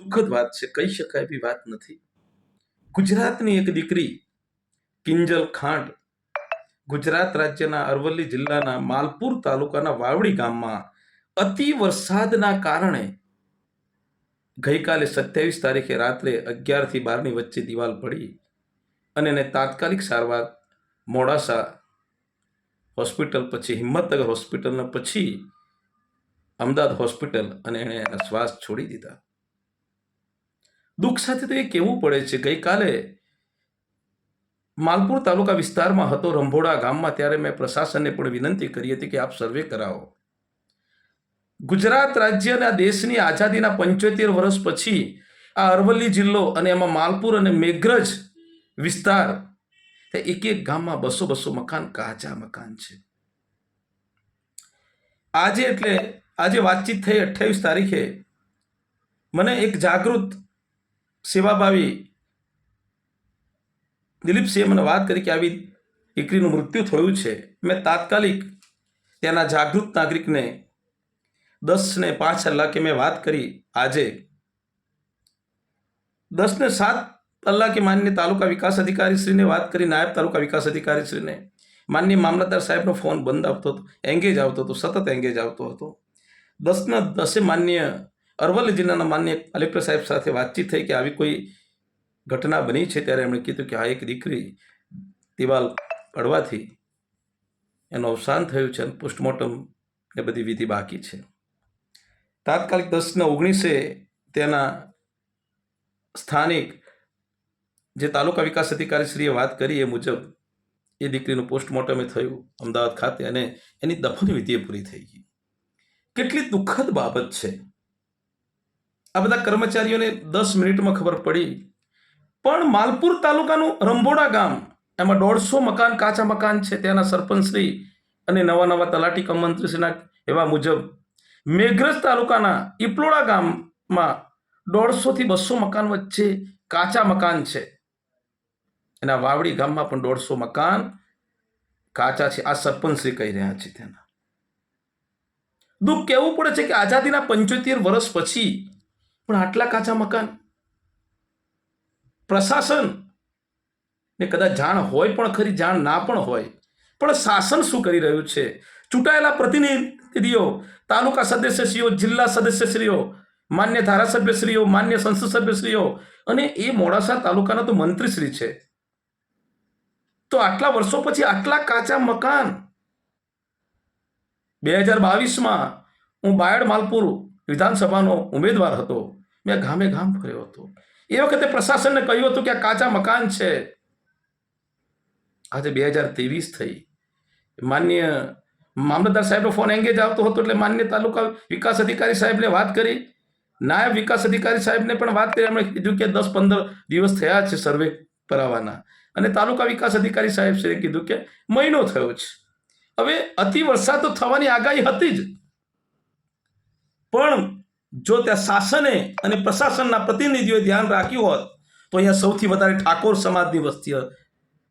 દુઃખદ વાત છે, કહી શકાય એવી વાત નથી. ગુજરાતની એક દીકરી કિંજલ ખાંડ ગુજરાત રાજ્યના અરવલ્લી જિલ્લાના માલપુર તાલુકાના વાવડી ગામમાં અતિ વરસાદના કારણે ગઈકાલે 27 તારીખે રાત્રે 11 થી 12ની વચ્ચે દિવાલ પડી અને એને તાત્કાલિક સારવાર મોડાસા હોસ્પિટલ, પછી હિંમતનગર હોસ્પિટલના પછી અમદાવાદ હોસ્પિટલ, અને એણે એના શ્વાસ છોડી દીધા. દુઃખ સાથે તો એ કહેવું પડે છે, ગઈકાલે માલપુર તાલુકા વિસ્તારમાં હતો, રંભોડા ગામમાં, ત્યારે મેં પ્રશાસનને પણ વિનંતી કરી હતી કે આપ સર્વે કરાવો. ગુજરાત રાજ્યના દેશની આઝાદીના 75 વર્ષ પછી આ અરવલ્લી જિલ્લો અને એમાં માલપુર અને મેઘરજ વિસ્તાર, એક એક ગામમાં 200 મકાન કાચા મકાન છે. આજે વાતચીત થઈ 28 તારીખે. મને એક જાગૃત સેવાભાવી દિલીપસિંહે મને વાત કરી કે આવી દીકરીનું મૃત્યુ થયું છે. મેં તાત્કાલિક ત્યાંના જાગૃત નાગરિકને 10 ને 5 કલાકે મેં વાત કરી. આજે 10 ને 7 કલાકે માન્ય તાલુકા વિકાસ અધિકારી શ્રીને વાત કરી, નાયબ તાલુકા વિકાસ અધિકારી શ્રીને. માન્ય મામલતદાર સાહેબનો ફોન બંધ આવતો હતો, એંગેજ આવતો હતો, સતત એંગેજ આવતો હતો. 10 ને 10 માન્ય અરવલ્લી જિલ્લાના માન્ય કલેક્ટર સાહેબ સાથે વાતચીત થઈ કે આવી કોઈ ઘટના બની છે, ત્યારે એમણે કીધું કે આ એક દીકરી દિવાલ પડવાથી એનું અવસાન થયું છે અને પોસ્ટમોર્ટમ એ બધી વિધિ બાકી છે. તાત્કાલિક 10 ને 19 તેના સ્થાનિક જે તાલુકા વિકાસ અધિકારી શ્રીએ વાત કરી એ મુજબ એ દીકરીનું પોસ્ટમોર્ટમ થયું અમદાવાદ ખાતે અને એની દફન વિધિ પૂરી થઈ ગઈ. કેટલી દુઃખદ બાબત છે. આ બધા કર્મચારીઓને 10 મિનિટમાં ખબર પડી. પણ માલપુર તાલુકાનું રંભોડા ગામ, એમાં 150 મકાન કાચા મકાન છે. ત્યાંના સરપંચશ્રી અને નવા તલાટી કમ મંત્રીશ્રીના એવા મુજબ મેઘરજ તાલુકાના ઈપલોડા ગામમાં 150 થી 200 મકાન વચ્ચે કાચા મકાન છે. અને વાવડી ગામમાં પણ 150 મકાન કાચા છે. આ સરપંચશ્રી કહી રહ્યા છે. તેના દુઃખ કહેવું પડે છે કે આઝાદીના 75 વર્ષ પછી પણ આટલા કાચા મકાન. પ્રશાસન ને કદાચ જાણ હોય પણ ખરી, જાણ ના પણ હોય, પણ શાસન શું કરી રહ્યું છે? ચૂંટાયેલા પ્રતિનિધિઓ, તાલુકા સદસ્યશ્રીઓ, જિલ્લા સદસ્યશ્રીઓ, માન્ય ધારાસભ્યશ્રીઓ, માન્ય સંસદ સભ્યશ્રીઓ અને એ મોડાસા તાલુકાના તો મંત્રીશ્રી છે. તો આટલા વર્ષો પછી આટલા કાચા મકાન. 2022માં હું બાયડ માલપુર વિધાનસભાનો ઉમેદવાર હતો. મેં ગામે ગામ ફર્યો હતો. એ વખતે પ્રશાસનને કહ્યું હતું કે આ કાચા મકાન છે. આજે 2023 થઈ. માન્ય મામલતદાર સાહેબનો ફોન એંગેજ આવતો હતો એટલે માન્ય તાલુકા વિકાસ અધિકારી સાહેબને વાત કરી, નાયબ વિકાસ અધિકારી સાહેબને પણ વાત કરી. એમણે કીધું કે 10-15 દિવસ થયા છે સર્વે કરાવવાના, અને તાલુકા વિકાસ અધિકારી સાહેબ શ્રીએ કીધું કે મહિનો થયો છે. હવે અતિ વરસાદ તો થવાની આગાહી હતી જ, પણ જો ત્યાં શાસને અને પ્રશાસનના પ્રતિનિધિઓએ ધ્યાન રાખ્યું હોત તો અહીંયા સૌથી વધારે ઠાકોર સમાજની વસ્તી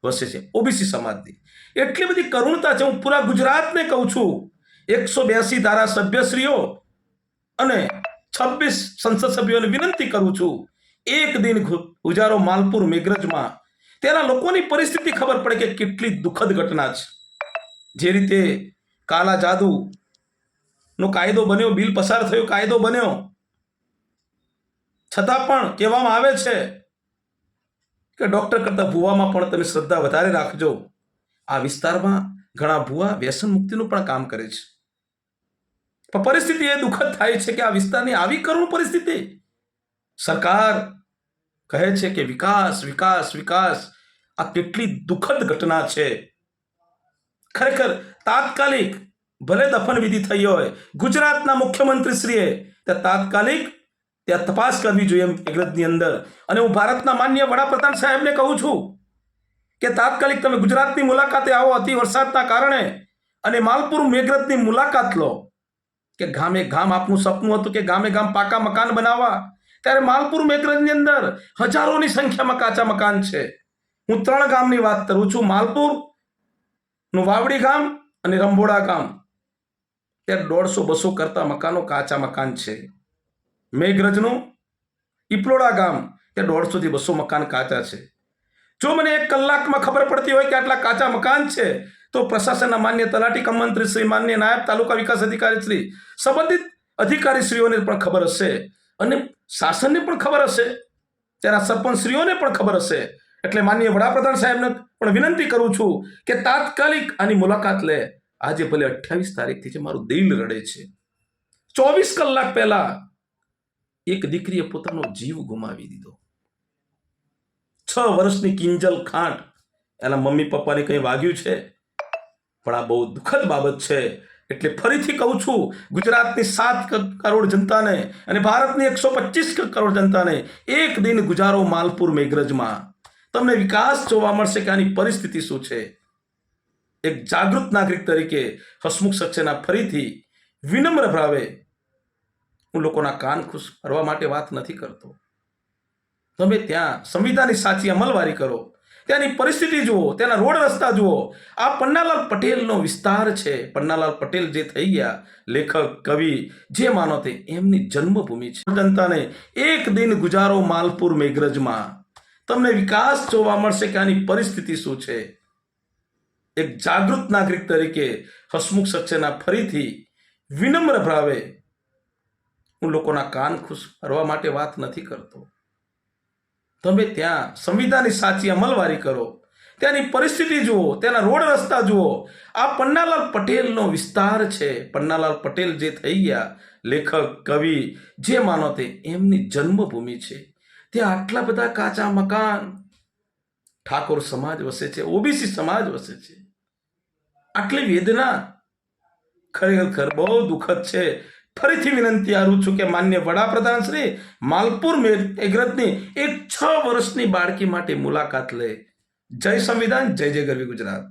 વસે છે, ઓબીસી સમાજની. એટલી બધી કરુણતા છે. હું પૂરા ગુજરાતને કહું છું, 182 ધારાસભ્યશ્રીઓ અને 26 સંસદ સભ્યોને વિનંતી કરું છું, એક દિન ગુજારો માલપુર મેઘરજમાં. તેના લોકોની પરિસ્થિતિ ખબર પડે કે કેટલી દુઃખદ ઘટના છે. જે રીતે કાલા જાદુ નો કાયદો બન્યો, બિલ પસાર થયું, કાયદો બન્યો, છતાં પણ કહેવામાં આવે છે કે ડોક્ટર કરતા ભુવામાં પણ તમે શ્રદ્ધા વધારે રાખજો. આ વિસ્તારમાં ઘણા ભુવા વ્યસન મુક્તિનું પણ કામ કરે છે. પણ પરિસ્થિતિ એ દુઃખદ થાય છે કે આ વિસ્તારની આવી કરુણ પરિસ્થિતિ. સરકાર કહે છે કે વિકાસ વિકાસ વિકાસ. આ કેટલી દુઃખદ ઘટના છે. ખરેખર તાત્કાલિક, ભલે દફન વિધિ થઈ હોય, ગુજરાતના મુખ્યમંત્રીશ્રીએ ત્યાં તાત્કાલિક ત્યાં તપાસ કરવી જોઈએ મેઘરજની અંદર. અને હું ભારતના માન્ય વડાપ્રધાન સાહેબને કહું છું કે તાત્કાલિક તમે ગુજરાતની મુલાકાતે આવો અતિ વરસાદના કારણે અને માલપુર મેઘરજની મુલાકાત લો. કે ગામે ગામ આપનું સપનું હતું કે ગામે ગામ પાકા મકાન બનાવવા, ત્યારે માલપુર મેઘરજની અંદર હજારોની સંખ્યામાં કાચા મકાન છે. હું 3 ગામની વાત કરું છું, માલપુર નું વાવડી ગામ અને રંભોડા ગામ. ત્યાં 150-200 કરતા મકાનો કાચા મકાન છે. મેઘરજનું ઈપલોડા ગામ ત્યાં 150 થી 200 મકાન કાચા છે. જો મને 1 કલાકમાં ખબર પડતી હોય કે આટલા કાચા મકાન છે તો પ્રશાસનના માન્ય તલાટી કમ મંત્રી શ્રી, માન્ય નાયબ તાલુકા વિકાસ અધિકારી શ્રી, સંબંધિત અધિકારીશ્રીઓને પણ ખબર હશે અને શાસનને પણ ખબર હશે, ત્યાંના સરપંચશ્રીઓને પણ ખબર હશે. એટલે માનનીય વડાપ્રધાન સાહેબને પણ વિનંતી કરું છું કે તાત્કાલિક આની મુલાકાત લે. આજે ભલે 28 તારીખથી છે, મારું દિલ રડે છે. 24 કલાક પહેલા એક દીકરીએ પોતાનો જીવ ગુમાવી દીધો. 6 વર્ષની કિંજલ ખાંટ, એના મમ્મી પપ્પાને કંઈ વાગ્યું છે, પણ આ બહુ દુઃખદ બાબત છે. એટલે ફરીથી કહું છું, ગુજરાતની 7 કરોડ જનતાને અને ભારતની 125 કરોડ જનતાને એક દિન ગુજારો માલપુર મેઘરજમાં. તમને વિકાસ જોવા મળશે કે આની પરિસ્થિતિ શું છે. એક જાગૃત નાગરિક તરીકે હસમુખ સક્સેના ફરીથી વિનમ્ર ભાવે હું લોકોના કાન ખુશ કરવા માટે વાત નથી કરતો. તમે ત્યાં સંવિધાનની સાચી અમલવારી કરો, ત્યાંની પરિસ્થિતિ જુઓ, ત્યાંના રોડ રસ્તા જુઓ. આ પન્નાલાલ પટેલનો વિસ્તાર છે. પન્નાલાલ પટેલ જે થઈ ગયા, લેખક, કવિ, જે માનો તે, એમની જન્મભૂમિ છે. જનતાને એક દિન ગુજારો માલપુર મેઘરજમાં. તમને વિકાસ જોવા મળશે કે આની પરિસ્થિતિ શું છે. એક જાગૃત નાગરિક તરીકે હસમુખ સક્સેના ફરીથી વિનમ્ર ભાવે હું લોકોના કાન ખુશ કરવા માટે વાત નથી કરતો. તમે ત્યાં સંવિધાનની સાચી અમલવારી કરો, ત્યાંની પરિસ્થિતિ જુઓ, ત્યાંના રોડ રસ્તા જુઓ. આ પન્નાલાલ પટેલનો વિસ્તાર છે. પન્નાલાલ પટેલ જે થઈ ગયા, લેખક, કવિ, જે માનો તે, એમની જન્મભૂમિ છે. ત્યાં આટલા બધા કાચા મકાન. ઠાકોર સમાજ વસે છે, ઓબીસી સમાજ વસે છે. આટલી વેદના ખરેખર બહુ દુઃખદ છે. ફરીથી વિનંતી કરું છું કે માન્ય વડાપ્રધાન શ્રી માલપુર મેઘરજની એક 6 વર્ષની બાળકી માટે મુલાકાત લે. જય સંવિધાન, જય જય ગરવી ગુજરાત.